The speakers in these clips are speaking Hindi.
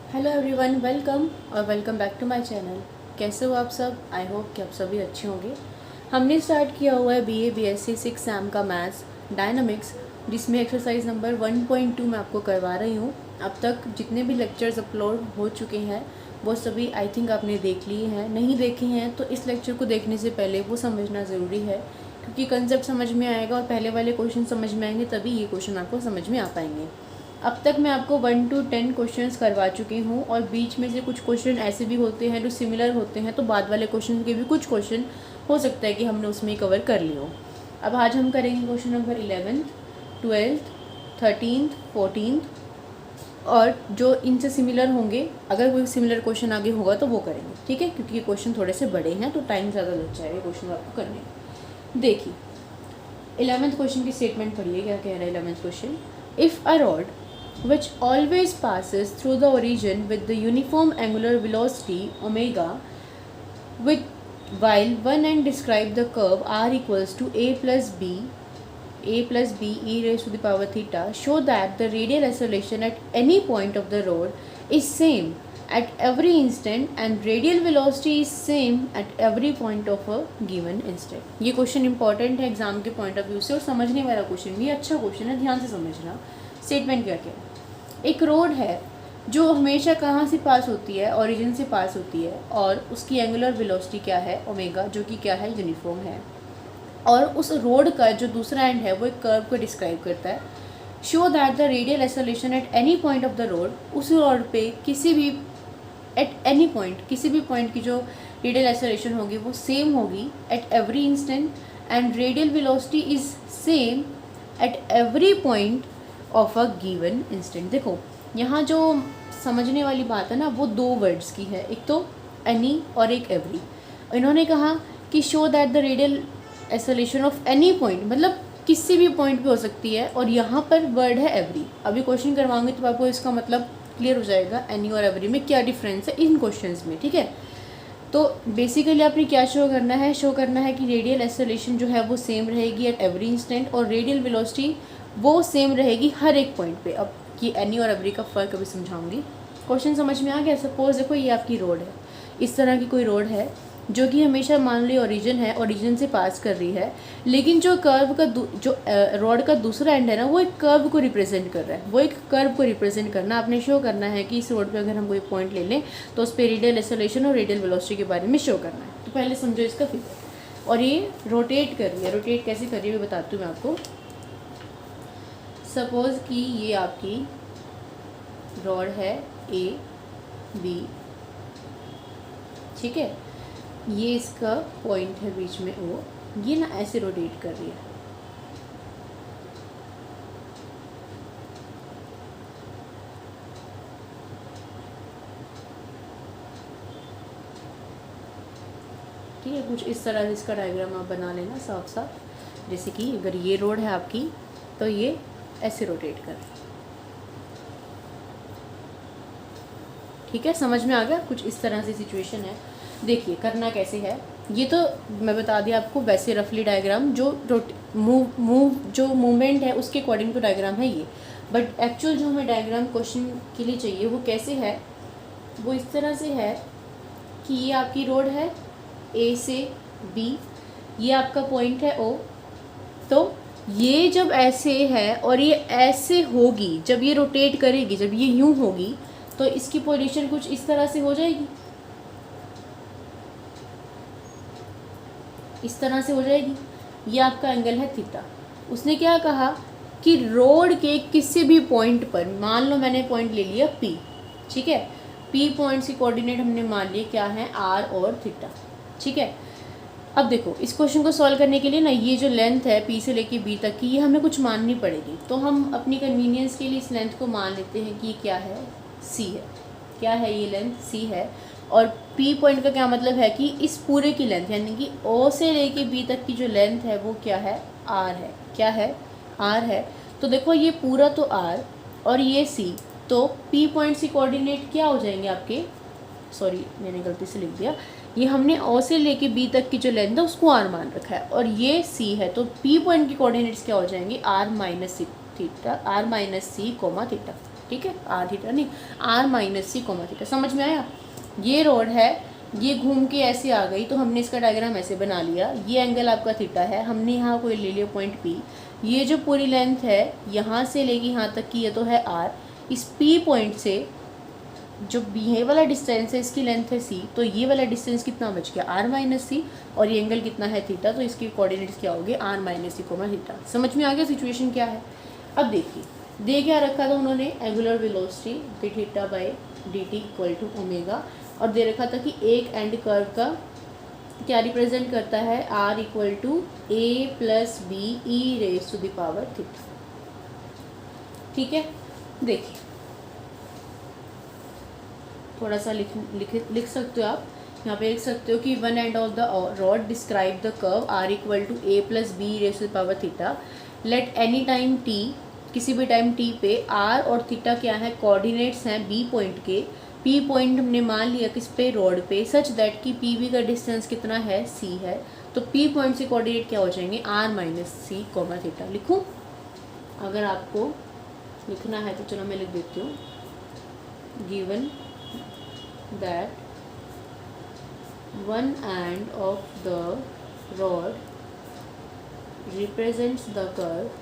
हेलो एवरीवन, वेलकम और welcome back to my channel. कैसे हो आप सब? आई होप कि आप सभी अच्छे होंगे। हमने स्टार्ट किया हुआ है बीए बीएससी 6 सैम का मैथ्स डायनामिक्स, जिसमें एक्सरसाइज नंबर 1.2 मैं आपको करवा रही हूँ। अब तक जितने भी लेक्चर्स अपलोड हो चुके हैं वो सभी आई थिंक आपने देख लिए हैं। नहीं देखे हैं तो इस लेक्चर को देखने से पहले वो समझना ज़रूरी है, क्योंकि कंसेप्ट समझ में आएगा और पहले वाले क्वेश्चन समझ में आएंगे तभी ये क्वेश्चन आपको समझ में आ पाएंगे। अब तक मैं आपको 1 to 10 क्वेश्चंस करवा चुकी हूँ और बीच में से कुछ क्वेश्चन ऐसे भी होते हैं जो सिमिलर होते हैं, तो बाद वाले क्वेश्चन के भी कुछ क्वेश्चन हो सकता है कि हमने उसमें ही कवर कर लिए हो। अब आज हम करेंगे question number 11th, 12th, 13th, 14th और जो इनसे सिमिलर होंगे, अगर कोई सिमिलर क्वेश्चन आगे होगा तो वो करेंगे, ठीक है? क्योंकि ये क्वेश्चन थोड़े से बड़े हैं तो टाइम ज़्यादा लग जाएगा क्वेश्चन आपको करने में। देखिए 11th क्वेश्चन की स्टेटमेंट पढ़िए, क्या कह रहा है 11th question. If a rod which always passes through the origin with the uniform angular velocity omega, with while one end describe the curve r equals to a plus b e raised to the power theta, show that the radial acceleration at any point of the rod is same at every instant and radial velocity is same at every point of a given instant। ये क्वेश्चन इंपॉर्टेंट है एग्जाम के पॉइंट ऑफ व्यू से और समझने वाला क्वेश्चन भी अच्छा क्वेश्चन है, ध्यान से समझना। स्टेटमेंट क्या क्या है। एक रोड है जो हमेशा कहाँ से पास होती है, ओरिजिन से पास होती है, और उसकी एंगुलर वेलोसिटी क्या है, ओमेगा, जो कि क्या है, यूनिफॉर्म है। और उस रोड का जो दूसरा एंड है वो एक कर्व को डिस्क्राइब करता है। Show that the radial acceleration eight any point of the road, उस रोड पे किसी भी एट एनी पॉइंट, किसी भी पॉइंट की जो रेडियल एक्सेलरेशन होगी वो सेम होगी at every instant and radial velocity is same at every point of a given instant. देखो यहाँ जो समझने वाली बात है ना, वो दो वर्ड्स की है, एक तो एनी और एक एवरी। इन्होंने कहा कि show that the radial acceleration of any point, मतलब किसी भी पॉइंट पे हो सकती है, और यहाँ पर वर्ड है एवरी। अभी क्वेश्चन करवाऊंगी तो आपको इसका मतलब क्लियर हो जाएगा एनी और एवरी में क्या डिफरेंस है इन क्वेश्चंस में, ठीक है? तो बेसिकली आपने क्या शो करना है, शो करना है कि रेडियल एक्सेलरेशन जो है वो सेम रहेगी एट एवरी इंस्टेंट और रेडियल वेलोसिटी वो सेम रहेगी हर एक पॉइंट पे। अब ये एनी और एवरी का फ़र्क अभी समझाऊंगी। क्वेश्चन समझ में आ गया? सपोज देखो ये आपकी रोड है, इस तरह की कोई रोड है जो कि हमेशा मान ली ओरिजिन है, ओरिजिन से पास कर रही है, लेकिन जो कर्व का जो रोड का दूसरा एंड है ना, वो एक कर्व को रिप्रेजेंट कर रहा है। वो एक कर्व को रिप्रेजेंट करना आपने शो करना है कि इस रोड पे अगर हम कोई पॉइंट ले लें तो उस पर रेडियल एक्सेलरेशन और रेडियल वेलोसिटी के बारे में शो करना है। तो पहले समझो इसका फिगर। और ये रोटेट कर रही है, रोटेट कैसे कर रही है मैं बताती हूँ मैं आपको। सपोज कि ये आपकी रॉड है ए बी, ठीक है? ये इसका पॉइंट है बीच में ओ, ये ना ऐसे रोटेट कर रही है। ठीक है, कुछ इस तरह से इसका डायग्राम आप बना लेना साफ साफ। जैसे कि अगर ये रोड है आपकी तो ये ऐसे रोटेट कर रही है, ठीक है? समझ में आ गया? कुछ इस तरह से सिचुएशन है। देखिए करना कैसे है, ये तो मैं बता दिया आपको वैसे रफली डायग्राम, जो जो मूवमेंट है उसके अकॉर्डिंग तो डायग्राम है ये, बट एक्चुअल जो हमें डायग्राम क्वेश्चन के लिए चाहिए वो कैसे है, वो इस तरह से है कि ये आपकी रोड है ए से बी, ये आपका पॉइंट है ओ। तो ये जब ऐसे है और ये ऐसे होगी, जब ये रोटेट करेगी, जब ये यूं होगी, तो इसकी पोजीशन कुछ इस तरह से हो जाएगी, इस तरह से हो जाएगी। ये आपका एंगल है थीटा। उसने क्या कहा कि रोड के किसी भी पॉइंट पर, मान लो मैंने पॉइंट ले लिया पी, ठीक है? पी पॉइंट्स की कोऑर्डिनेट हमने मान लिए क्या है, आर और थीटा, ठीक है? अब देखो इस क्वेश्चन को सॉल्व करने के लिए ना, ये जो लेंथ है पी से लेके बी तक की, ये हमें कुछ माननी पड़ेगी। तो हम अपनी कन्वीनियंस के लिए इस लेंथ को मान लेते हैं कि क्या है, सी है। क्या है ये लेंथ? सी है। और पी पॉइंट का क्या मतलब है कि इस पूरे की लेंथ, यानी कि ओ से लेके बी तक की जो लेंथ है वो क्या है, आर है। क्या है? आर है। तो देखो ये पूरा तो आर और ये सी, तो पी पॉइंट से कोऑर्डिनेट क्या हो जाएंगे आपके, सॉरी मैंने गलती से लिख दिया, ये हमने ओ से लेके बी तक की जो लेंथ है उसको आर मान रखा है, और ये सी है, तो पी पॉइंट की कोऑर्डिनेट्स क्या हो जाएंगे, R minus C theta, R minus C comma theta. ठीक है, आर थीटा नहीं, R minus C comma theta. समझ में आया? ये रॉड है, ये घूम के ऐसे आ गई, तो हमने इसका डायग्राम ऐसे बना लिया। ये एंगल आपका थीटा है, हमने यहाँ कोई ले लिया पॉइंट पी। ये जो पूरी लेंथ है यहाँ से लेके यहाँ तक की, ये तो है आर। इस पी पॉइंट से जो ये वाला डिस्टेंस है इसकी लेंथ है सी, तो ये वाला डिस्टेंस कितना बच गया, आर माइनस सी, और ये एंगल कितना है थीटा, तो इसके कोऑर्डिनेट्स क्या हो गए, R minus C comma theta. समझ में आ गया सिचुएशन क्या है? अब देखिए, दे क्या रखा था उन्होंने, angular velocity D theta by D T equal to omega, और दे रखा था कि एक एंड कर्व का क्या रिप्रेजेंट करता है, R equal to A plus B E raise to the power theta. ठीक है, देखिए थोड़ा सा लिख सकते हो आप, यहाँ पे लिख सकते हो कि one end of the rod describe the curve R equal to A plus B raise to the power theta. Let any time T, किसी भी टाइम टी पे आर और थीटा क्या है, कोऑर्डिनेट्स हैं बी पॉइंट के। पी पॉइंट हमने मान लिया किस पे, रॉड पे, सच दैट कि पी बी का डिस्टेंस कितना है, सी है। तो पी पॉइंट से कोऑर्डिनेट क्या हो जाएंगे, R minus C comma theta. लिखूँ? अगर आपको लिखना है तो चलो मैं लिख देती हूँ, given that one end of the rod represents the curve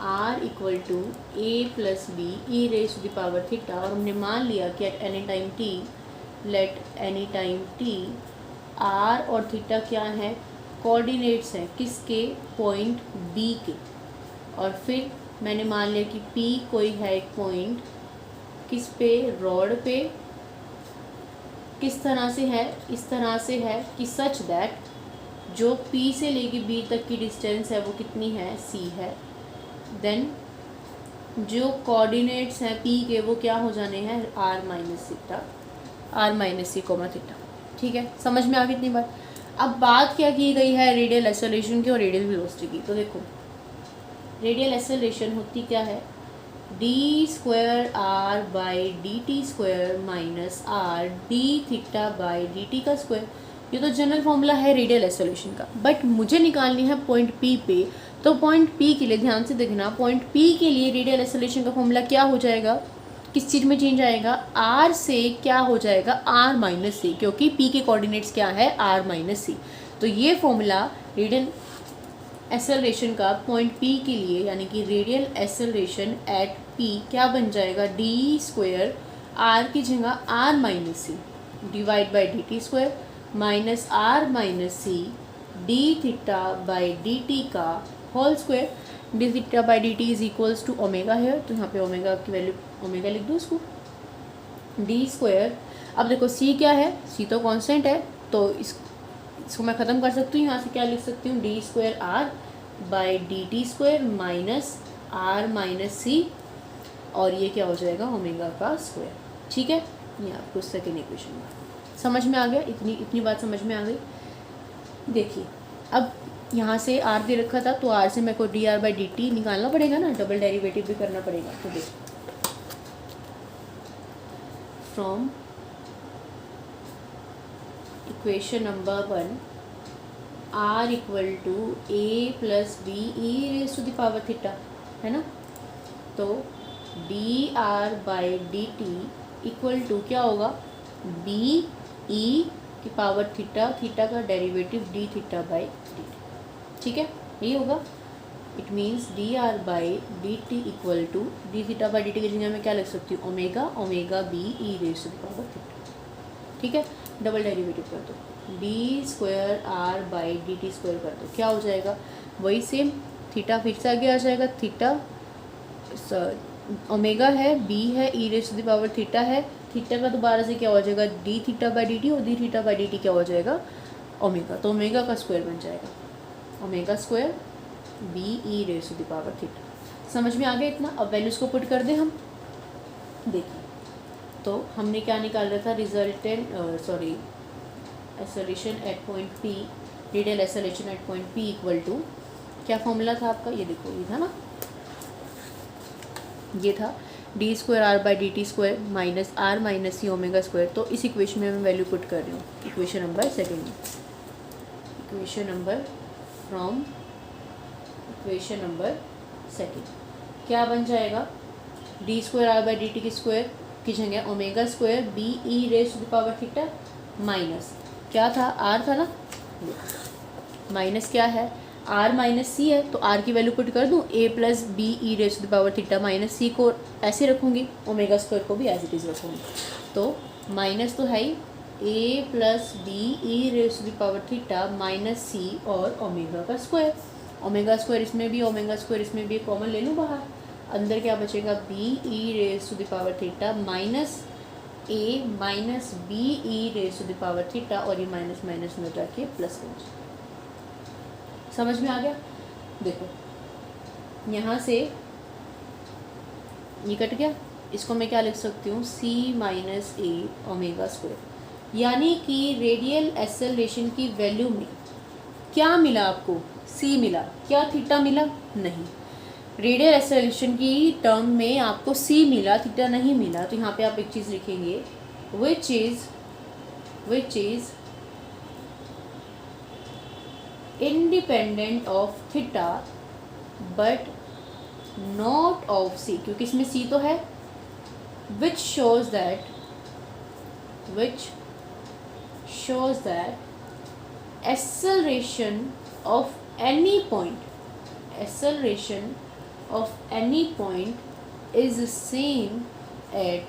r equal to a plus b e raised to the power theta, और हमने मान लिया कि at any time t, let any time t r और थीटा क्या है, कोऑर्डिनेट्स हैं किसके, पॉइंट b के। और फिर मैंने मान लिया कि p कोई है एक पॉइंट किस पे, रॉड पे। किस तरह से है, इस तरह से है कि सच दैट जो P से लेके B तक की डिस्टेंस है वो कितनी है, C है। देन जो कोऑर्डिनेट्स हैं P के वो क्या हो जाने हैं, R minus theta, R minus C comma theta. ठीक है, समझ में आ गई इतनी बात? अब बात क्या की गई है, रेडियल एक्सेलरेशन की और रेडियल वेलोसिटी की। तो देखो रेडियल एक्सेलरेशन होती क्या है, D square R by D T square minus R D theta by D T का स्क्वायर। ये तो जनरल फॉर्मूला है रेडियल एक्सेलरेशन का, बट मुझे निकालनी है पॉइंट पी पे। तो पॉइंट पी के लिए ध्यान से देखना, पॉइंट पी के लिए रेडियल एक्सेलरेशन का फॉर्मूला क्या हो जाएगा, किस चीज़ में चेंज आएगा, आर से क्या हो जाएगा, आर माइनस सी, क्योंकि पी के कोऑर्डिनेट्स क्या है, आर माइनस सी। तो ये फॉर्मूला रेडियल एक्सेलरेशन का पॉइंट पी के लिए, यानी कि रेडियल एक्सेलरेशन एट पी क्या बन जाएगा, डी स्क्वायर आर की जगह R minus C divide by D T square minus R minus C D theta by D T का whole square. D theta by D T is equals to omega है, तो यहाँ पे ओमेगा की वैल्यू ओमेगा लिख दो इसको, डी स्क्वायर। अब देखो सी क्या है, सी तो कांस्टेंट है, तो इसको मैं ख़त्म कर सकती हूँ। यहाँ से क्या लिख सकती हूँ, D square R by D T square minus R minus C, और ये क्या हो जाएगा, ओमेगा का स्क्वायर। ठीक है, ये आपको सेकेंड इक्वेशन समझ में आ गया, इतनी बात समझ में आ गई। देखिए अब यहाँ से आर दे रखा था, तो आर से मेरे को D R by D T निकालना पड़ेगा ना, डबल डेरिवेटिव भी करना पड़ेगा। तो देखो from equation number 1 R equal to A plus B E raise to the power theta, है ना। तो D R by D T equal to क्या होगा, बी ई की पावर थीटा, थीटा का derivative D theta by D T. ठीक है, यही होगा। It means D R by D T equal to D theta by D T की जगह मैं क्या लिख सकती हूँ, omega omega B E raise to the power theta. ठीक है, डबल डेरिवेटिव कर दो, D square R by D T square कर दो, क्या हो जाएगा, वही सेम, थीटा फिर से आगे आ जाएगा, थीटा ओमेगा है, बी है, E raise to the power theta है, थीटा का दोबारा से क्या हो जाएगा, D theta by D T, और D theta by D T क्या हो जाएगा, ओमेगा। तो ओमेगा का स्क्वायर बन जाएगा, omega square B E raise to the power theta. समझ में आ गया इतना? अब वैल्यूज़ को पुट कर दें हम। देखिए तो हमने क्या निकाल रखा, resultant acceleration at point P, radial acceleration at point P equal to, क्या फॉर्मूला था आपका, ये देखो ये था ना, ये था D square R by D T square minus R minus C omega square. तो इस इक्वेशन में मैं वैल्यू पुट कर रही हूँ, equation number second, equation number from equation number second क्या बन जाएगा, D square R by D T की स्क्वायर की जगह omega square B E raise to the power theta minus क्या था, आर था ना, माइनस क्या है, आर माइनस सी है, तो आर की वैल्यू पुट कर दूँ A plus B E raise to the power theta minus C को ऐसे रखूँगी, ओमेगा स्क्वायर को भी एज इट इज़ रखूँगी, तो माइनस तो है ही A plus B E raise to the power theta minus C और ओमेगा का स्क्वायर, ओमेगा स्क्वायर इसमें भी, ओमेगा स्क्वायर इसमें भी, कॉमन ले लूँ बाहर, अंदर क्या बचेगा B E raise to the power theta minus A minus B E raise to the power theta, और ये माइनस माइनस में जाके प्लस हो जाए। समझ में आ गया? देखो यहाँ से ये कट गया, इसको मैं क्या लिख सकती हूँ, सी माइनस ए ओमेगा स्क्वायर, यानी कि रेडियल एक्सेलरेशन की वैल्यू में क्या मिला आपको, सी मिला, क्या थीटा मिला, नहीं, रेडियल एक्सेलरेशन की टर्म में आपको सी मिला, थीटा नहीं मिला, तो यहाँ पे आप एक चीज़ लिखेंगे which is independent of theta but not of c, क्योंकि इसमें c तो है, which shows that acceleration of any point is the same at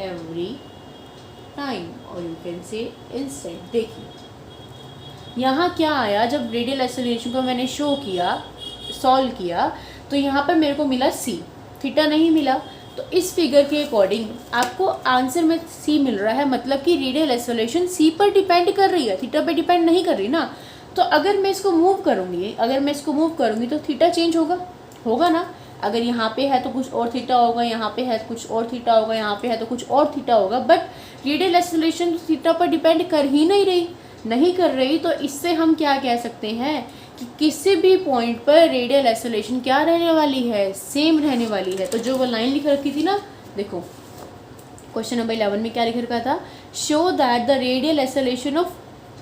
every time, or you can say instant। देखिए यहाँ क्या आया, जब रेडियल एक्सेलरेशन को मैंने शो किया, सॉल्व किया, तो यहाँ पर मेरे को मिला सी, थीटा नहीं मिला, तो इस फिगर के अकॉर्डिंग आपको आंसर में सी मिल रहा है, मतलब कि रेडियल एक्सेलरेशन सी पर डिपेंड कर रही है, थीटा पर डिपेंड नहीं कर रही ना। तो अगर मैं इसको मूव करूँगी तो थीटा चेंज होगा ना, अगर यहाँ पे है तो कुछ और थीटा होगा, यहाँ पे है तो कुछ और थीटा होगा, यहाँ पे है तो कुछ और थीटा होगा, बट रेडियल एक्सेलरेशन थीटा पर डिपेंड कर ही नहीं कर रही। तो इससे हम क्या कह सकते हैं कि किसी भी पॉइंट पर रेडियल एक्सेलरेशन क्या रहने वाली है, सेम रहने वाली है। तो जो वो लाइन लिख रखी थी ना, देखो क्वेश्चन नंबर 11 में क्या लिख रखा था, show that the radial acceleration of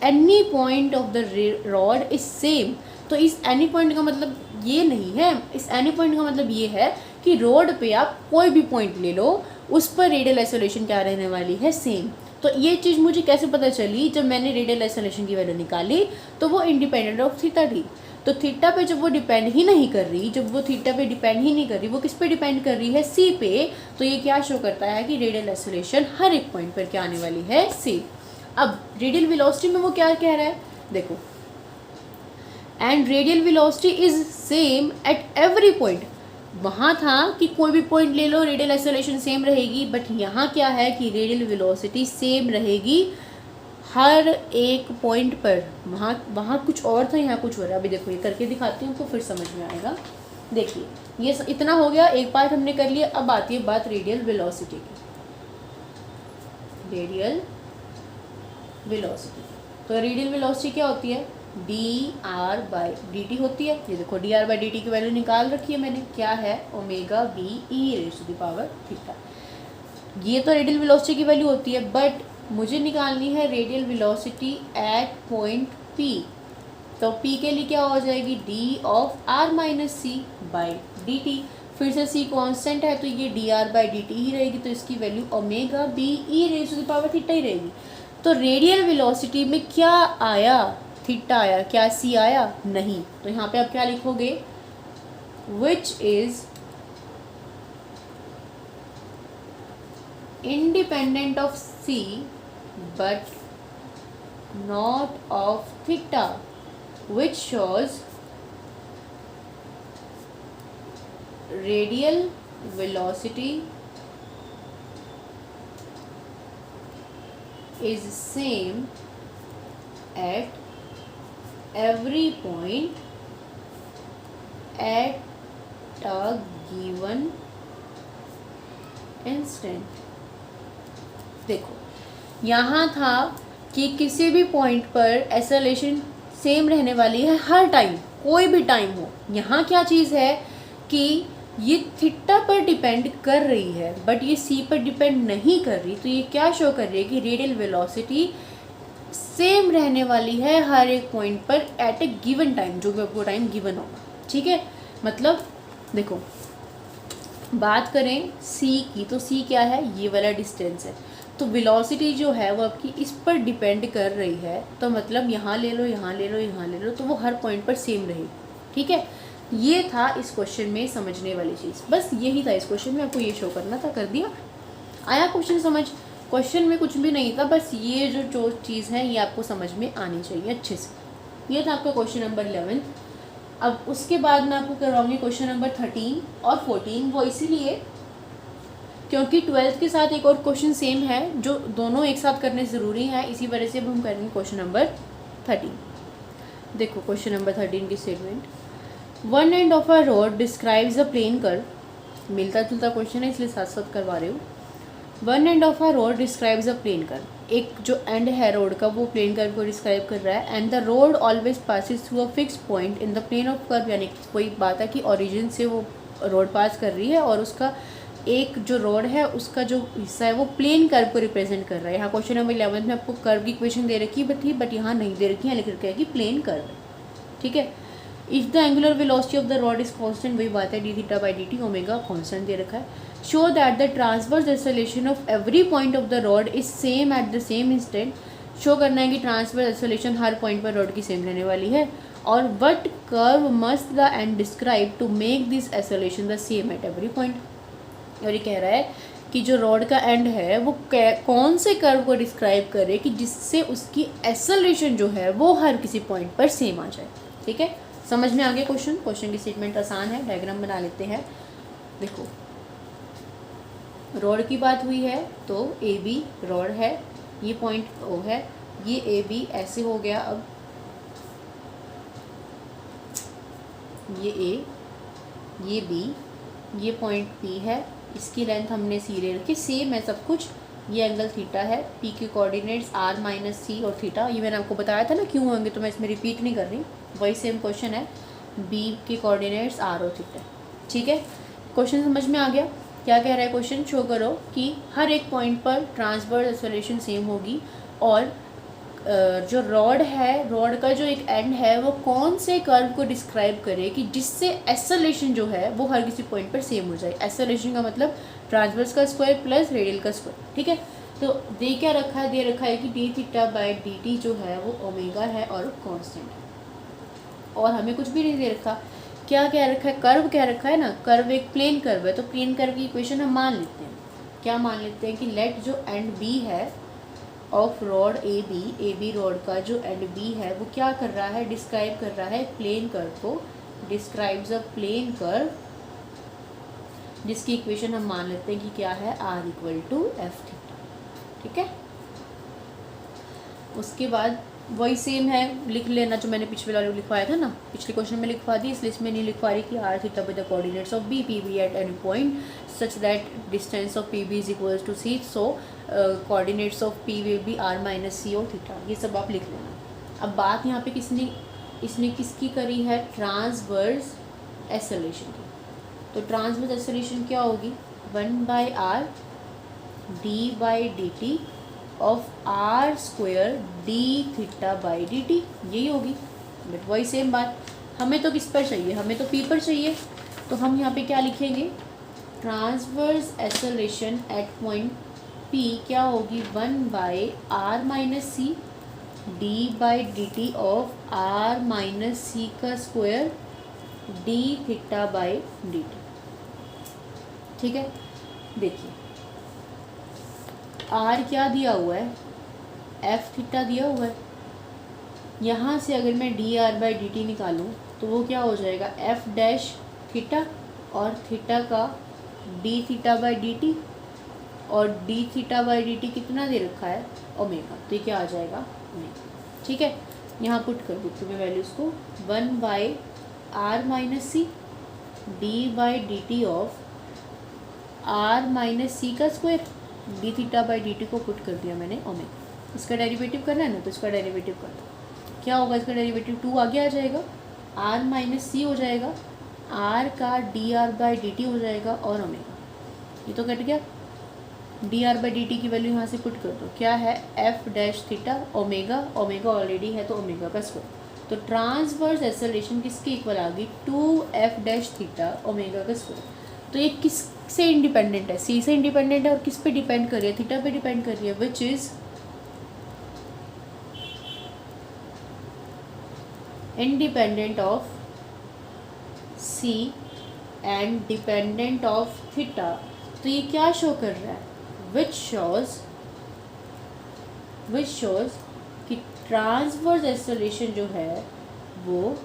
any point of the rod is same. तो इस एनी पॉइंट का मतलब ये नहीं है, इस एनी पॉइंट का मतलब ये है कि रोड पे आप कोई भी पॉइंट ले लो, उस पर रेडियल एक्सेलरेशन क्या रहने वाली है, सेम। तो ये चीज़ मुझे कैसे पता चली, जब मैंने रेडियल एक्सेलरेशन की वैल्यू निकाली तो वो इंडिपेंडेंट ऑफ थीटा थी। तो थीटा पे जब वो डिपेंड ही नहीं कर रही, वो किस पे डिपेंड कर रही है, सी पे। तो ये क्या शो करता है कि रेडियल एक्सेलरेशन हर एक पॉइंट पर क्या आने वाली है, सी। अब रेडियल वेलोसिटी में वो क्या कह रहा है, देखो, and radial velocity is same at every point. वहाँ था कि कोई भी पॉइंट ले लो रेडियल एक्सेलरेशन सेम रहेगी, बट यहाँ क्या है कि रेडियल वेलोसिटी सेम रहेगी हर एक पॉइंट पर। वहाँ कुछ और था, यहाँ कुछ और है। अभी देखो ये करके दिखाती हूँ तो फिर समझ में आएगा। देखिए ये इतना हो गया, एक पार्ट हमने कर लिया। अब आती है बात रेडियल वेलोसिटी की। रेडियल वेलोसिटी, तो रेडियल वेलोसिटी क्या होती है, D R by D T होती है। ये देखो D R by D T की वैल्यू निकाल रखी है मैंने, क्या है, omega B E raise to the power theta. ये तो रेडियल वेलोसिटी की वैल्यू होती है, बट मुझे निकालनी है radial velocity at point P. तो पी के लिए क्या हो जाएगी, D of R minus C by D T. फिर से सी कांस्टेंट है तो ये D R by D T ही रहेगी, तो इसकी value omega B E raise to the power theta ही रहेगी। तो रेडियल वेलोसिटी में क्या आया, थीटा आया, क्या सी आया, नहीं। तो यहाँ पे आप क्या लिखोगे, which is independent of C but not of theta, which shows radial velocity is same at every point at a given instant। देखो यहाँ था कि किसी भी पॉइंट पर एक्सेलरेशन सेम रहने वाली है हर टाइम, कोई भी टाइम हो। यहाँ क्या चीज़ है कि ये थीटा पर डिपेंड कर रही है, बट ये सी पर डिपेंड नहीं कर रही। तो ये क्या शो कर रही है कि रेडियल वेलोसिटी सेम रहने वाली है हर एक पॉइंट पर एट ए गिवन टाइम, जो भी आपको टाइम गिवन होगा। ठीक है, मतलब देखो बात करें सी की, तो सी क्या है, ये वाला डिस्टेंस है। तो वेलोसिटी जो है वो आपकी इस पर डिपेंड कर रही है, तो मतलब यहाँ ले लो, यहाँ ले लो, यहाँ ले लो, तो वो हर पॉइंट पर सेम रहेगी। ठीक है, ये था इस क्वेश्चन में समझने वाली चीज़, बस यही था इस क्वेश्चन में, आपको ये शो करना था, कर दिया। आया क्वेश्चन समझ? क्वेश्चन में कुछ भी नहीं था, बस ये जो चीज़ है ये आपको समझ में आनी चाहिए अच्छे से। ये था आपका क्वेश्चन नंबर 11। अब उसके बाद मैं आपको करवाऊंगी क्वेश्चन नंबर 13 और 14। वो इसीलिए क्योंकि 12th के साथ एक और क्वेश्चन सेम है, जो दोनों एक साथ करने ज़रूरी है, इसी वजह से अब हम करेंगे क्वेश्चन नंबर 13। देखो क्वेश्चन नंबर 13 की statement, one end of a rod describes a plane curve. मिलता जुलता क्वेश्चन है इसलिए साथ साथ करवा रहे हो। One end of a rod describes a plane curve, एक जो एंड है रोड का वो प्लेन कर्व को डिस्क्राइब कर रहा है। And the rod always passes through a fix point in the plane of curve, यानी कोई बात है कि ओरिजिन से वो रोड पास कर रही है और उसका एक जो रोड है उसका जो हिस्सा है वो प्लेन कर्व को रिप्रेजेंट कर रहा है। यहाँ क्वेश्चन नंबर 11 में आपको कर्व की इक्वेशन दे रखी थी, बट यहाँ नहीं दे रखी है, लिख रखा है कि प्लेन कर्व है। ठीक है, if the angular velocity of the rod is constant, वही बात है, D theta by D T, omega constant दे रखा है। Show that the transverse acceleration of every point of the rod is same at the same instant. Show करना है कि ट्रांसवर्स एक्सेलरेशन हर पॉइंट पर रॉड की सेम रहने वाली है। और what curve must the end describe to make this acceleration the same at every point. और ये कह रहा है कि जो रॉड का एंड है वो कौन से कर्व को डिस्क्राइब करे कि जिससे उसकी एक्सेलरेशन जो है वो हर किसी पॉइंट पर सेम आ जाए। ठीक है, समझ में आ गया क्वेश्चन? क्वेश्चन की स्टेटमेंट आसान है, डायग्राम बना लेते हैं। देखो रॉड की बात हुई है तो ए बी रॉड है, ये पॉइंट ओ है, ये ए बी ऐसे हो गया। अब ये ए, ये बी, ये पॉइंट पी है, इसकी लेंथ हमने सी ले रखी, सेम है सब कुछ। ये एंगल थीटा है, पी के कोऑर्डिनेट्स आर माइनस सी और थीटा, ये मैंने आपको बताया था ना क्यों होंगे, तो मैं इसमें रिपीट नहीं कर रही, वही सेम क्वेश्चन है। बी के कोऑर्डिनेट्स आर और थीटा। ठीक है, क्वेश्चन समझ में आ गया? क्या कह रहा है क्वेश्चन? शो करो कि हर एक पॉइंट पर ट्रांसवर्स एक्सेलरेशन सेम होगी और जो रॉड है, रॉड का जो एक एंड है वो कौन से कर्व को डिस्क्राइब करे कि जिससे एक्सेलरेशन जो है वो हर किसी पॉइंट पर सेम हो जाए। एक्सेलरेशन का मतलब ट्रांसवर्स का स्क्वायर प्लस रेडियल का स्क्वायर। ठीक है, तो दे क्या रखा है? दे रखा है कि D theta by D T जो है वो ओमेगा है और कांस्टेंट है, और हमें कुछ भी नहीं दे रखा। क्या कह रखा है? कर्व कह रखा है ना, कर्व एक प्लेन कर्व है, तो प्लेन कर्व की इक्वेशन हम मान लेते हैं। क्या मान लेते हैं कि लेट जो एंड बी है of rod A B rod का जो एंड बी है वो क्या कर रहा है? डिस्क्राइब कर रहा है प्लेन कर्व को, डिस्क्राइब्स अ प्लेन कर्व, जिसकी इक्वेशन हम मान लेते हैं कि क्या है? R equal to F theta. ठीक है, उसके बाद वही सेम है, लिख लेना जो मैंने पिछले वाले लिखवाया था ना, पिछले क्वेश्चन में लिखवा दी, इसलिए इसमें नहीं लिखवा रही कि R theta with the coordinates of B P B at any point such that distance of P B is equals to C, so coordinates of P will be R minus C और थीटा, ये सब आप लिख लेना। अब बात यहाँ पे इसने किसकी करी है? ट्रांसवर्स एक्सेलरेशन की। तो ट्रांसवर्स एक्सेलरेशन क्या होगी? 1/r D by D T of R square D theta by D T, यही होगी। बट वही सेम बात, हमें तो किस पर चाहिए? हमें तो पी पर चाहिए, तो हम यहाँ पे क्या लिखेंगे? Transverse acceleration at point P क्या होगी? 1/r minus C D by D T of R minus C का square D theta by D T. ठीक है, देखिए आर क्या दिया हुआ है? एफ थीटा दिया हुआ है। यहाँ से अगर मैं D R by D T निकालूँ तो वो क्या हो जाएगा? एफ डैश थीटा और थीटा का D theta by D T, और D theta by D T कितना दे रखा है? ओमेगा, तो ये क्या आ जाएगा? ओमेगा। ठीक है, यहाँ पुट कर देती हूँ मैं वैल्यूज़ को, 1/r minus C D by D T of R minus C का square D theta by D T को पुट कर दिया मैंने ओमेगा। इसका डेरिवेटिव करना है ना, तो इसका डेरिवेटिव कर दो। क्या होगा इसका डेरिवेटिव? 2 आगे आ जाएगा, आर माइनस सी हो जाएगा, आर का D R by D T हो जाएगा और ओमेगा, ये तो कट गया। D R by D T की वैल्यू यहाँ से पुट कर दो, क्या है? F dash theta omega, omega already है तो ओमेगा का स्क्वायर। तो ट्रांसवर्स एक्सेलरेशन किसके इक्वल आ गई? 2 एफ डैश थीटा ओमेगा का स्क्वायर। तो ये से इंडिपेंडेंट है, सी से इंडिपेंडेंट है और किस पे डिपेंड कर रही है, थीटा पे डिपेंड कर रही है, which is independent of C and dependent of theta. तो ये क्या शो कर रहा है, विच शोज कि ट्रांसवर्स एक्सेलरेशन जो है वो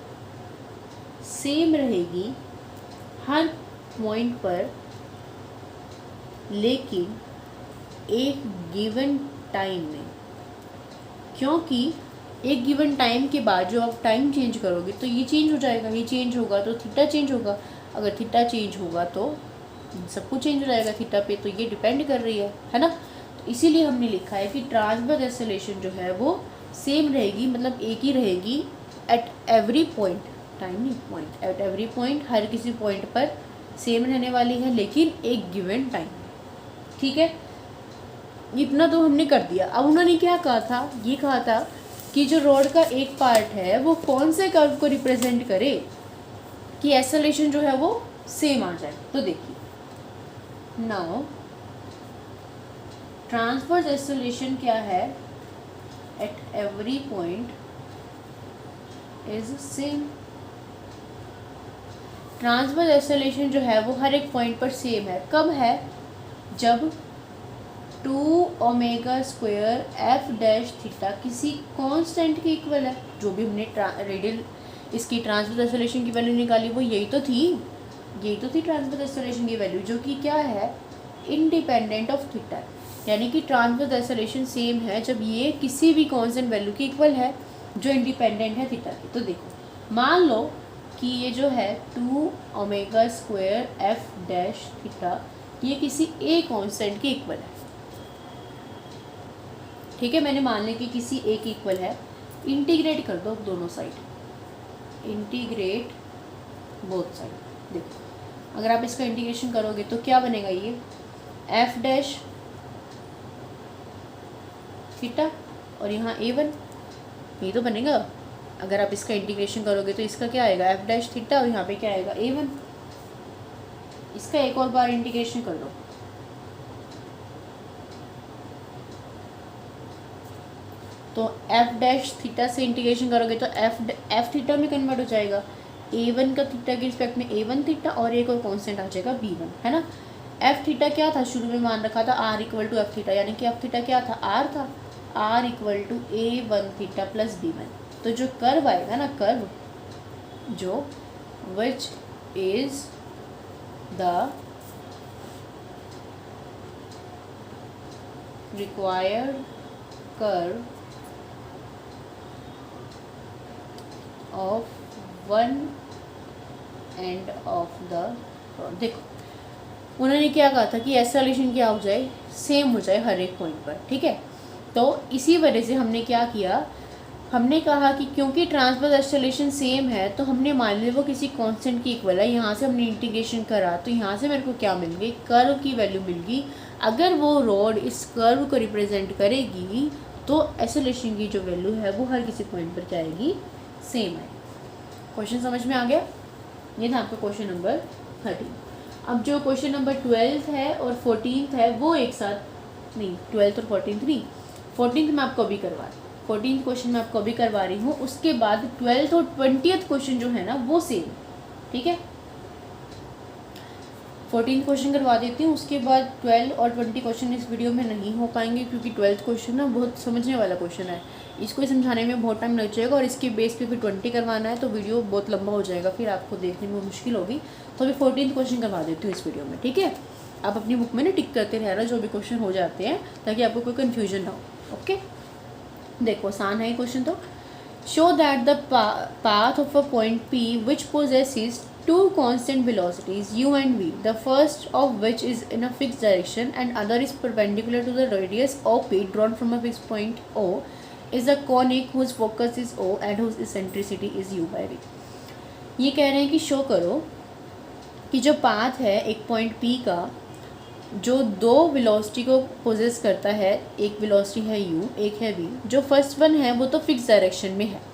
सेम रहेगी हर पॉइंट पर, लेकिन एक गिवन टाइम में, क्योंकि एक गिवन टाइम के बाद जो आप टाइम चेंज करोगे तो ये चेंज हो जाएगा, ये चेंज होगा तो थीटा चेंज होगा, अगर थीटा चेंज होगा तो सब कुछ चेंज हो जाएगा थीटा पे, तो ये डिपेंड कर रही है ना। तो इसीलिए हमने लिखा है कि ट्रांसवर्स एक्सेलरेशन जो है वो सेम रहेगी, मतलब एक ही रहेगी एट एवरी पॉइंट, टाइम नहीं पॉइंट, एट एवरी पॉइंट, हर किसी पॉइंट पर सेम रहने वाली है, लेकिन एक गिवन टाइम। ठीक है, इतना तो हमने कर दिया। अब उन्होंने क्या कहा था, ये कहा था कि जो रॉड का एक पार्ट है वो कौन से कर्व को रिप्रेजेंट करे कि एक्सेलरेशन जो है वो सेम आ जाए। तो देखिए, नाउ ट्रांसवर्स एक्सेलरेशन क्या है, at every point is same. Transverse acceleration जो है वो हर एक पॉइंट पर सेम है, कब है, जब 2 omega square F dash theta किसी कांस्टेंट के इक्वल है। जो भी हमने रेडियल इसकी ट्रांसवर्स एक्सेलरेशन की वैल्यू निकाली वो यही तो थी ट्रांसवर्स एक्सेलरेशन की वैल्यू, जो कि क्या है, इंडिपेंडेंट ऑफ थीटा। यानी कि ट्रांसवर्स एक्सेलरेशन सेम है जब ये किसी भी कांस्टेंट वैल्यू के इक्वल है जो इंडिपेंडेंट है थीटा की। तो देखो, मान लो कि ये जो है 2 omega square F dash theta ये किसी ए कांस्टेंट के इक्वल है। ठीक है, मैंने मान लिया कि किसी ए के इक्वल है। इंटीग्रेट कर दो दोनों साइड, इंटीग्रेट बोथ साइड। देखो, अगर आप इसका इंटीग्रेशन करोगे तो क्या बनेगा, ये एफ डैश थीटा और यहाँ A1, ये तो बनेगा। अगर आप इसका इंटीग्रेशन करोगे तो इसका क्या आएगा, एफ डैश थीटा और यहाँ पे क्या आएगा, A1। इसका एक और बार इंटीग्रेशन कर लो, तो एफ डैश थीटा से इंटीग्रेशन करोगे तो एफ थीटा में कन्वर्ट हो जाएगा, A1 का थीटा के रिस्पेक्ट में A1 थीटा और एक और कॉन्स्टेंट आ जाएगा B1, है ना। एफ थीटा क्या था, शुरू में मान रखा था R equal to F theta, यानी कि एफ थीटा क्या था, R था, R equal to A1 theta plus B1। तो जो कर्व आएगा ना, कर्व जो which is the required curve of one end of the rod. देखो, उन्होंने क्या कहा था कि एक्सेलरेशन क्या हो जाए, सेम हो जाए हर एक पॉइंट पर। ठीक है, तो इसी वजह से हमने क्या किया, हमने कहा कि क्योंकि ट्रांसवर्स एक्सेलरेशन सेम है तो हमने मान लिया वो किसी कांस्टेंट की इक्वल है। यहाँ से हमने इंटीग्रेशन करा तो यहाँ से मेरे को क्या मिल गई, कर्व की वैल्यू मिल गई। अगर वो रॉड इस कर्व को रिप्रेजेंट करेगी तो एक्सेलरेशन की जो वैल्यू है वो हर किसी पॉइंट पर क्या आएगी, सेम है। क्वेश्चन समझ में आ गया, ये था आपका क्वेश्चन नंबर 13। अब जो क्वेश्चन नंबर 12 है और 14 है वो एक साथ नहीं, 12 और 14 नहीं, 14 मैं आपको अभी 14 क्वेश्चन मैं आपको अभी करवा रही हूँ। उसके बाद 12th और 20th क्वेश्चन जो है ना वो सेम। ठीक है, 14 क्वेश्चन करवा देती हूँ, उसके बाद 12 और 20 क्वेश्चन इस वीडियो में नहीं हो पाएंगे क्योंकि 12th क्वेश्चन ना बहुत समझने वाला क्वेश्चन है, इसको समझाने में बहुत टाइम लग जाएगा और इसके बेस पे फिर 20 करवाना है तो वीडियो बहुत लंबा हो जाएगा, फिर आपको देखने में मुश्किल होगी। तो अभी 14 क्वेश्चन करवा देती हूँ इस वीडियो में। ठीक है, आप अपनी बुक में ना टिक करते रहना जो भी क्वेश्चन हो जाते हैं ताकि आपको कोई कन्फ्यूजन ना हो। ओके, देखो आसान है क्वेश्चन। तो show that the path of a point P which possesses two constant velocities u and v, the first of which is in a fixed direction and other is perpendicular to the radius OP drawn from a fixed point O, is a conic whose focus is O and whose eccentricity is u by v। ये कह रहे हैं कि शो करो कि जो पाथ है एक पॉइंट P का जो दो वेलोसिटी को पोजेस करता है, एक वेलोसिटी है u, एक है v। जो फर्स्ट वन है वो तो फिक्स डायरेक्शन में है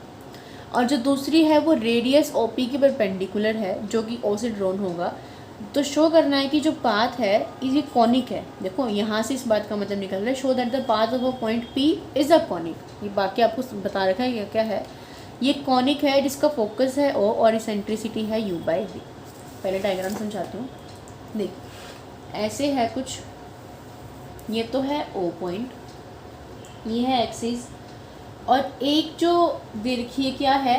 और जो दूसरी है वो रेडियस OP के परपेंडिकुलर है जो कि O से ड्रॉन होगा। तो शो करना है कि जो पाथ है ये कॉनिक है। देखो यहाँ से इस बात का मतलब निकल रहा है, show that the path of a point P is a conic. ये बाकी आपको बता रखा है क्या है, ये कॉनिक है जिसका फोकस है O और इसेंट्रिसिटी है U/V। पहले डायग्राम समझाती हूँ। देख ऐसे है कुछ, ये तो है O पॉइंट, ये है एक्सिस, और एक जो देखिए क्या है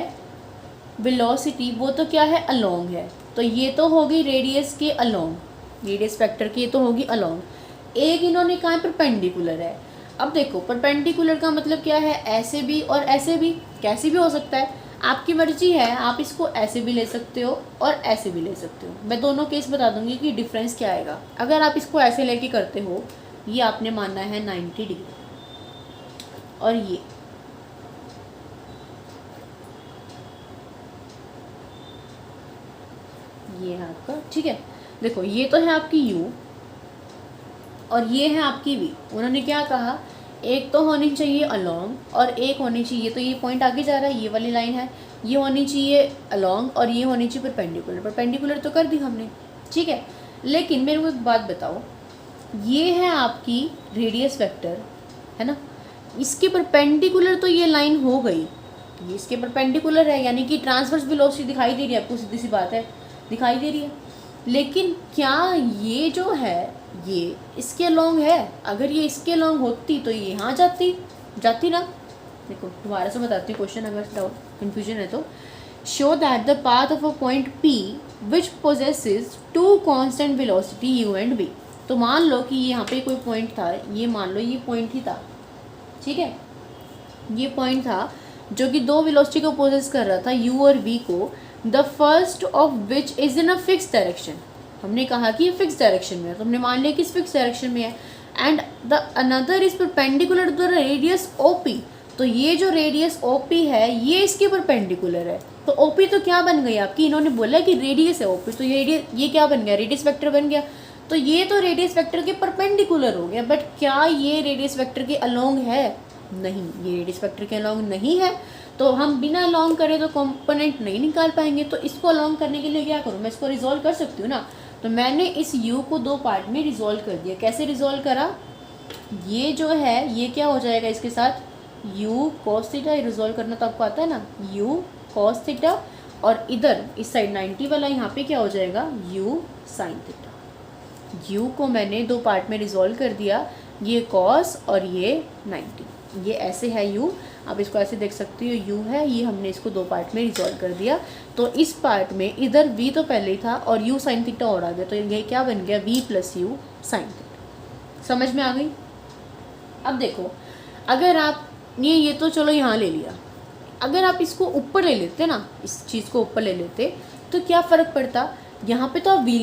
वेलोसिटी, वो तो क्या है अलोंग है। तो ये तो होगी रेडियस के अलोंग, रेडियस वेक्टर की ये तो होगी अलोंग। एक इन्होंने कहा है परपेंडिकुलर है। अब देखो परपेंडिकुलर का मतलब क्या है, ऐसे भी और ऐसे भी, कैसे भी हो सकता है, आपकी मर्जी है, आप इसको ऐसे भी ले सकते हो और ऐसे भी ले सकते हो। मैं दोनों केस बता दूंगी कि डिफरेंस क्या आएगा। अगर आप इसको ऐसे लेके करते हो, ये आपने मानना है 90 डिग्री, और ये है आपका, ठीक है। देखो ये तो है आपकी U और ये है आपकी V। उन्होंने क्या कहा, एक तो होनी चाहिए अलोंग और एक होनी चाहिए, तो ये पॉइंट आगे जा रहा है, ये वाली लाइन है, ये होनी चाहिए अलोंग और ये होनी चाहिए परपेंडिकुलर। परपेंडिकुलर तो कर दी हमने, ठीक है। लेकिन मेरे को एक बात बताओ, ये है आपकी रेडियस वेक्टर, है ना, इसके परपेंडिकुलर तो ये लाइन हो गई, ये इसके परपेंडिकुलर है, यानी कि ट्रांसवर्स वेलोसिटी दिखाई दे रही है आपको, सीधी सी बात है, दिखाई दे रही है। लेकिन क्या ये जो है ये इसके अलोंग है? अगर ये इसके अलोंग होती तो ये यहाँ जाती ना। देखो दोबारा से बताती हूँ क्वेश्चन, अगर डाउट कन्फ्यूजन है तो। Show that the path of a point P which possesses two constant velocity U and V। तो मान लो कि यहाँ पे कोई पॉइंट था, ये मान लो ये पॉइंट ही था, ठीक है, ये पॉइंट था जो कि दो वेलोसिटी को पोजेस कर रहा था U और V को, the first of which is in a fix direction. हमने कहा कि ये फिक्स डायरेक्शन में है, तो हमने मान लिया कि इस फिक्स डायरेक्शन में है। And the another is perpendicular to the radius OP। तो ये जो रेडियस OP है ये इसके परपेंडिकुलर है। तो OP तो क्या बन गई आपकी, इन्होंने बोला कि रेडियस है OP, तो ये क्या बन गया, रेडियस वेक्टर बन गया। तो ये तो रेडियस वेक्टर के परपेंडिकुलर हो गया, बट क्या ये रेडियस वेक्टर के अलोंग है? नहीं, ये रेडियस वेक्टर के अलोंग नहीं है। तो हम बिना अलोंग करें तो कंपोनेंट नहीं निकाल पाएंगे। तो इसको अलोंग करने के लिए क्या करूँ, मैं इसको रिजॉल्व कर सकती हूँ ना। तो मैंने इस U को दो पार्ट में रिजॉल्व कर दिया। कैसे रिजॉल्व करा, ये जो है ये क्या हो जाएगा इसके साथ, U cos थीटा, रिजॉल्व करना तो आपको आता है ना, U cos थीटा, और इधर इस साइड 90 वाला यहाँ पे क्या हो जाएगा, U sin थीटा। U को मैंने दो पार्ट में रिजॉल्व कर दिया, ये cos और ये 90, ये ऐसे है U। आप इसको ऐसे देख सकते हो, U है, ये हमने इसको दो पार्ट में रिजॉल्व कर दिया। तो इस पार्ट में इधर V तो पहले ही था और U sin थीटा और आ गया, तो ये क्या बन गया, V + U sin थीटा। समझ में आ गई। अब देखो, अगर आप ये तो चलो यहाँ ले लिया, अगर आप इसको ऊपर ले लेते ना, इस चीज़ को ऊपर ले लेते तो क्या फ़र्क पड़ता, यहाँ पे तो आप V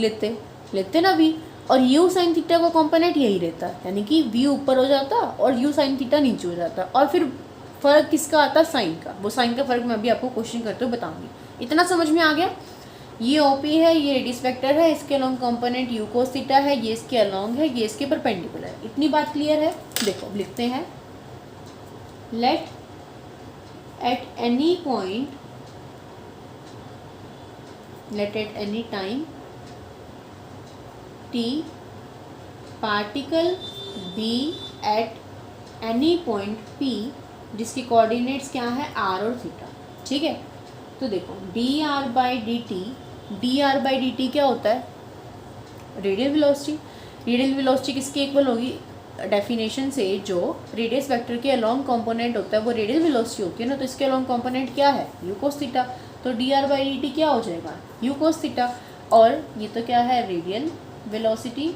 लेते ना V, और U sin थीटा का कंपोनेंट यही रहता, यानी कि V ऊपर हो जाता और U sin थीटा नीचे हो जाता, और फिर फ़र्क किसका आता, साइन का। वो साइन का फ़र्क मैं अभी आपको क्वेश्चन करते हुए बताऊंगी। इतना समझ में आ गया। ये OP है, ये रेडियस वेक्टर है, इसके along component U cos theta है, ये इसके अलोंग है, ये इसके परपेंडिकुलर है। इतनी बात क्लियर है। देखो लिखते हैं, let at any point, let at any time T particle be at any point P जिसकी कोऑर्डिनेट्स क्या है, R और थीटा, ठीक है। तो देखो dr/dt, dr/dt क्या होता है, रेडियल वेलोसिटी। रेडियल वेलोसिटी किसके इक्वल होगी, डेफिनेशन से जो रेडियस वेक्टर के अलोंग कंपोनेंट होता है वो रेडियल वेलोसिटी होती है ना। तो इसके अलोंग कंपोनेंट क्या है, U cos थीटा। तो dr/dt क्या हो जाएगा, U cos थीटा। और ये तो क्या है, रेडियल वेलोसिटी।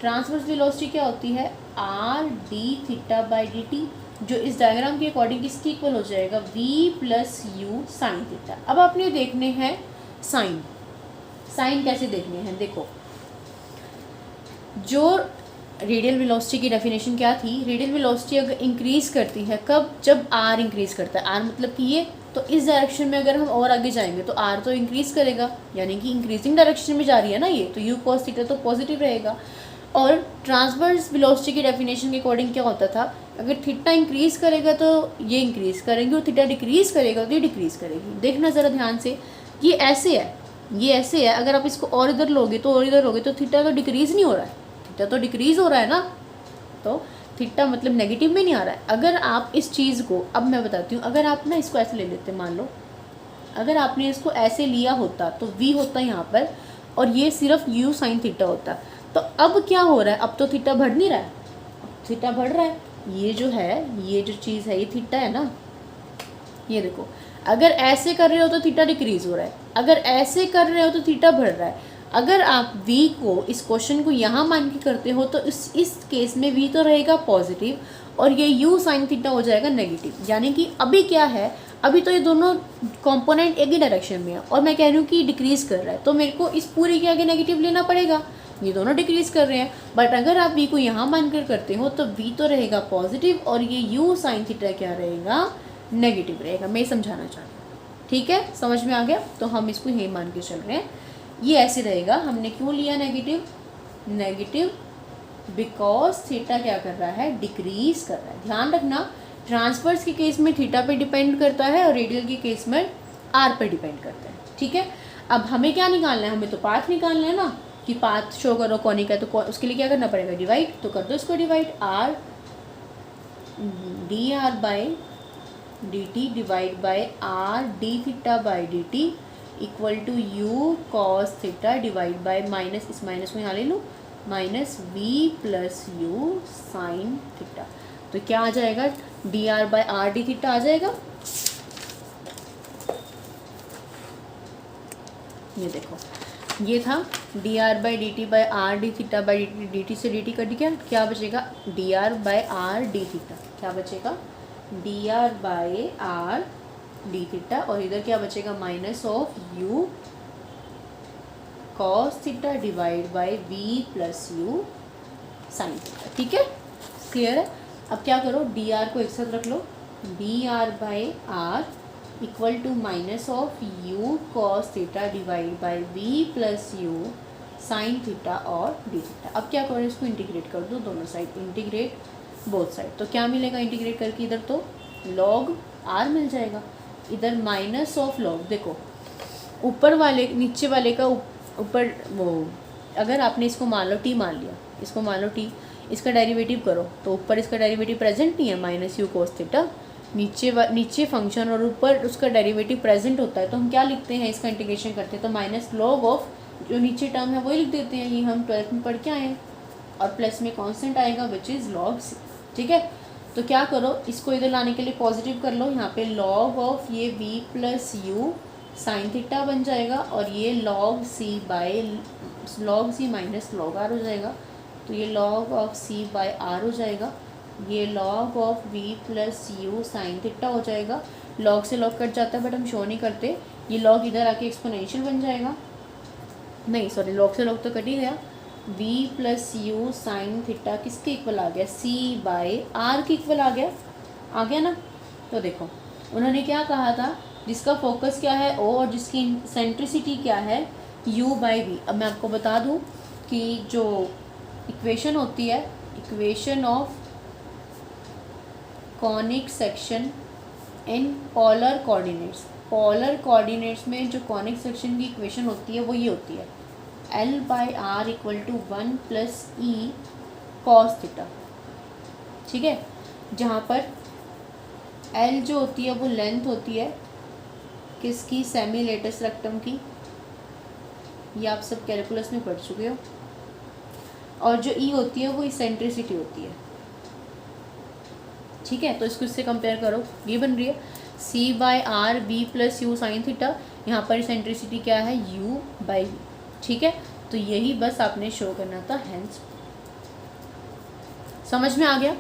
ट्रांसवर्स वेलोसिटी क्या होती है, r d θ/dt, जो इस डायग्राम के अकॉर्डिंग किसकी इक्वल हो जाएगा, V + U sin थीटा। अब आपने देखने हैं साइन, साइन कैसे देखने हैं। देखो जो रेडियल वेलोसिटी की डेफिनेशन क्या थी, रेडियल वेलोसिटी अगर इंक्रीज़ करती है कब, जब r इंक्रीज़ करता है। r मतलब कि ये, तो इस डायरेक्शन में अगर हम और आगे जाएंगे तो r तो इंक्रीज़ करेगा, यानी कि इंक्रीजिंग डायरेक्शन में जा रही है ना ये, तो U cos थीटा तो पॉजिटिव रहेगा। और ट्रांसवर्स वेलोसिटी की डेफिनेशन के अकॉर्डिंग क्या होता था, अगर थीटा इंक्रीज़ करेगा तो ये इंक्रीज़ करेंगे और थीटा डिक्रीज़ करेगा तो ये डिक्रीज़ करेगी। देखना ज़रा ध्यान से, ये ऐसे है, ये ऐसे है, अगर आप इसको और इधर लोगे तो और इधर लोगे तो थीटा तो डिक्रीज़ नहीं हो रहा है, थीटा तो डिक्रीज़ हो रहा है ना, तो थीटा मतलब नेगेटिव में नहीं आ रहा है। अगर आप इस चीज़ को, अब मैं बताती हूँ, अगर आप ना इसको ऐसे ले लेते, मान लो अगर आपने इसको ऐसे लिया होता तो v होता यहाँ पर और ये सिर्फ u साइन थीटा होता। तो अब क्या हो रहा है, अब तो थीटा बढ़ नहीं रहा है, अब थीटा बढ़ रहा है। ये जो है, ये जो चीज़ है, ये थीटा है ना, ये देखो, अगर ऐसे कर रहे हो तो थीटा डिक्रीज़ हो रहा है, अगर ऐसे कर रहे हो तो थीटा बढ़ रहा है। अगर आप v को, इस क्वेश्चन को यहाँ मान के करते हो तो इस केस में v तो रहेगा पॉजिटिव और ये u साइन थीटा हो जाएगा नेगेटिव। यानी कि अभी क्या है, अभी तो ये दोनों कंपोनेंट एक ही डायरेक्शन में है और मैं कह रही हूँ कि डिक्रीज़ कर रहा है, तो मेरे को इस पूरे के आगे नेगेटिव लेना पड़ेगा, ये दोनों डिक्रीज़ कर रहे हैं। बट अगर आप v को यहाँ मान कर करते हो तो v तो रहेगा पॉजिटिव और ये u साइन थीटा क्या रहेगा, नेगेटिव रहेगा। मैं समझाना चाहती हूँ, ठीक है, समझ में आ गया। तो हम इसको यही मान के चल रहे हैं, ये ऐसे रहेगा। हमने क्यों लिया नेगेटिव, नेगेटिव बिकॉज थीटा क्या कर रहा है, डिक्रीज कर रहा है। ध्यान रखना, ट्रांसवर्स के केस में थीटा पे डिपेंड करता है और रेडियल के केस में आर पे डिपेंड करता है, ठीक है। अब हमें क्या निकालना है, हमें तो पाथ निकालना है ना, कि पाथ शो करो कॉनिक है, तो उसके लिए क्या करना पड़ेगा, डिवाइड। तो कर दो इसको divide, R D R by D T divide by R D theta by D T equal to U cos theta divide by minus, इस माइनस को यहाँ ले लो, minus V plus U sine theta. तो क्या आ जाएगा, D R by R D theta आ जाएगा। ये देखो, ये था D R by D T by R D theta by D T से डी टी कट गया, क्या बचेगा, D R by R D theta, क्या बचेगा, D R by R D theta, और इधर क्या बचेगा, minus of U cos theta divide by V plus U sine theta, ठीक है, क्लियर है। अब क्या करो, डी आर को एक साथ रख लो, D R by R equal to minus of U cos theta divide by V plus U sine theta और डी थीटा। अब क्या करो, इसको इंटीग्रेट कर दो दोनों साइड, इंटीग्रेट बोथ साइड। तो क्या मिलेगा इंटीग्रेट करके, इधर तो लॉग आर मिल जाएगा, इधर माइनस ऑफ लॉग, देखो ऊपर वाले नीचे वाले का ऊपर वो, अगर आपने इसको मान लो टी मान लिया, इसको मान लो टी, इसका डेरिवेटिव करो तो ऊपर इसका डेरिवेटिव प्रेजेंट नहीं है, माइनस यू कोस थीटा, नीचे फंक्शन और ऊपर उसका डेरिवेटिव प्रेजेंट होता है, तो हम क्या लिखते हैं, इसका इंटीग्रेशन करते हैं तो माइनस लॉग ऑफ जो नीचे टर्म है वही लिख देते हैं, ये हम 12th में पढ़ के आए हैं, और प्लस में कांस्टेंट आएगा विच इज़ लॉग सी, ठीक है। तो क्या करो, इसको इधर लाने के लिए पॉजिटिव कर लो, यहाँ पे लॉग ऑफ ये v plus U sine theta बन जाएगा और ये log C by log C minus log R हो जाएगा, तो ये log of C by R हो जाएगा, ये log of v plus U sine theta हो जाएगा। लॉग से लॉग कट जाता है बट हम शो नहीं करते, ये लॉग इधर आके एक्सपोनेंशियल बन जाएगा, नहीं सॉरी लॉग से लॉग तो कट ही गया, v plus U sine theta किसके इक्वल आ गया, c बाय आर के इक्वल आ गया ना। तो देखो उन्होंने क्या कहा था, जिसका फोकस क्या है o और जिसकी सेंट्रिसिटी क्या है u बाई वी। अब मैं आपको बता दूं कि जो इक्वेशन होती है, equation of conic section in polar coordinates में जो कॉनिक सेक्शन की इक्वेशन होती है वो ये होती है, L by R equal to 1 plus E cos theta, ठीक है, जहाँ पर L जो होती है वो लेंथ होती है किसकी, सेमी लेटस रेक्टम की, ये आप सब कैलकुलस में पढ़ चुके हो, और जो ई होती है वो इसेंट्रिसिटी होती है, ठीक है। तो इसको इससे कंपेयर करो, ये बन रही है c by R B plus U sine theta, यहाँ पर इसेंट्रिसिटी क्या है u बाई वी, ठीक है। तो यही बस आपने शो करना था, हेंस समझ में आ गया।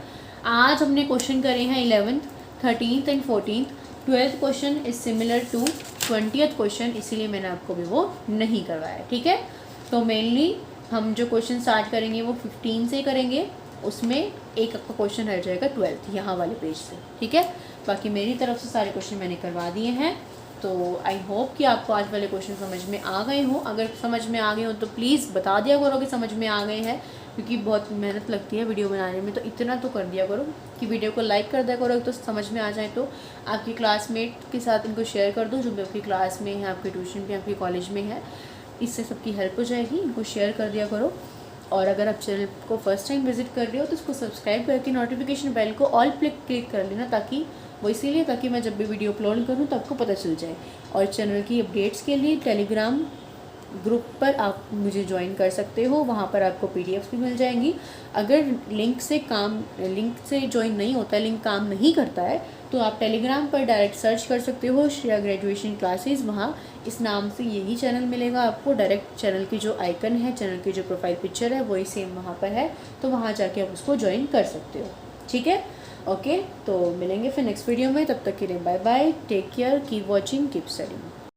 आज हमने क्वेश्चन करे हैं 11th, 13th and 14th। 12th question is similar to 20th question, इसीलिए मैंने आपको भी वो नहीं करवाया, ठीक है। तो मेनली हम जो क्वेश्चन स्टार्ट करेंगे वो 15 से करेंगे, उसमें एक आपका क्वेश्चन रह जाएगा 12th यहाँ वाले पेज से, ठीक है। बाकी मेरी तरफ से सारे क्वेश्चन मैंने करवा दिए हैं, तो आई होप कि आपको आज वाले क्वेश्चन समझ में आ गए हों। अगर समझ में आ गए हो तो प्लीज़ बता दिया करो कि समझ में आ गए हैं, क्योंकि बहुत मेहनत लगती है वीडियो बनाने में। तो इतना तो कर दिया करो कि वीडियो को लाइक कर दिया करो, तो समझ में आ जाए, तो आपकी क्लासमेट के साथ इनको शेयर कर दो, जो भी आपकी क्लास में है, आपके ट्यूशन पे, आपके कॉलेज में है, इससे सबकी हेल्प हो जाएगी। इनको शेयर कर दिया करो। और अगर आप चैनल को फर्स्ट टाइम विजिट कर रहे हो तो इसको सब्सक्राइब करके नोटिफिकेशन बेल को ऑल क्लिक कर लेना, ताकि वो इसीलिए ताकि मैं जब भी वीडियो अपलोड करूँ तो आपको पता चल जाए। और चैनल की अपडेट्स के लिए टेलीग्राम ग्रुप पर आप मुझे ज्वाइन कर सकते हो, वहाँ पर आपको पीडीएफ्स भी मिल जाएंगी। अगर लिंक से ज्वाइन नहीं होता है, लिंक काम नहीं करता है, तो आप टेलीग्राम पर डायरेक्ट सर्च कर सकते हो श्रेया ग्रेजुएशन क्लासेस, वहाँ इस नाम से यही चैनल मिलेगा आपको। डायरेक्ट चैनल की जो आइकन है, चैनल की जो प्रोफाइल पिक्चर है, वही सेम वहाँ पर है, तो वहाँ जाके आप उसको ज्वाइन कर सकते हो। ठीक है, ओके, तो मिलेंगे फिर नेक्स्ट वीडियो में। तब तक के लिए bye bye, take care, keep watching, keep studying.